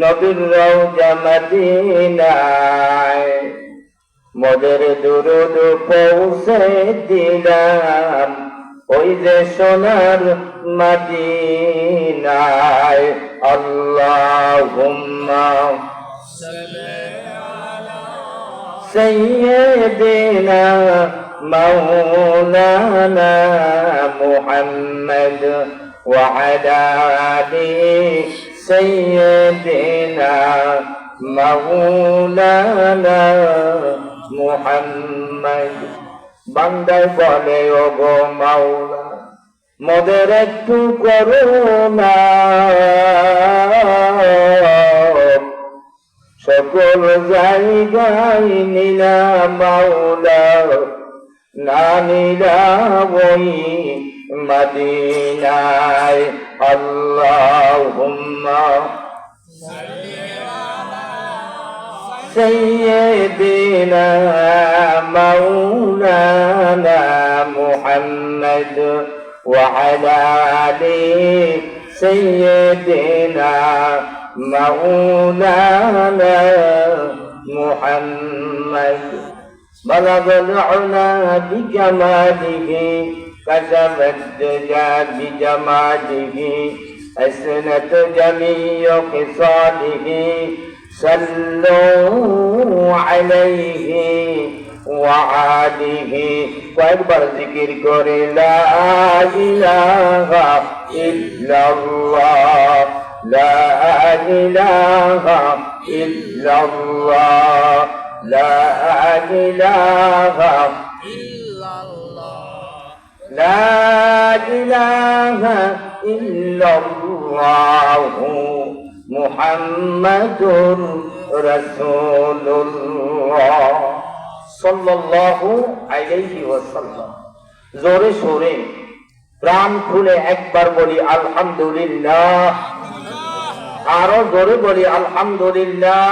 নবীর রওজা মদিনায় মোদের দুরুদ পৌঁছে দিলাম ওই যে সোনার মদিনায়। আল্লাহুম্মা সাইয়্যিদিনা মাওলানা মুহাম্মদ ওয়া আলা আলি সাইয়্যিদিনা মাওলানা মুহাম্মদ। বান্দায় বলে ও গো মাওলা মোদের একটু করুণা, সকল জায়গায় নীলা মাওলা, না নীলা ওই মদিনায়। আল্লাহুম্মা সাইয়্যিদিনা মাওলানা মুহাম্মদ ওয়া আলা আলি সাইয়্যিদিনা مولانا محمد بلغ العلا بكماله كشف الدجى بجماله حسنت جميع خصاله صلوا عليه وآله কয়েকবার জিকির করে লা ইলাহা ইল্লাল্লাহ لا إله إلا الله لا إله إلا الله لا إله إلا الله محمد رسول الله صلى الله عليه وسلم। জোরে সোরে প্রাণ খুলে একবার বলি আলহামদুলিল্লাহ, আরো জোরে বলি আলহামদুলিল্লাহ।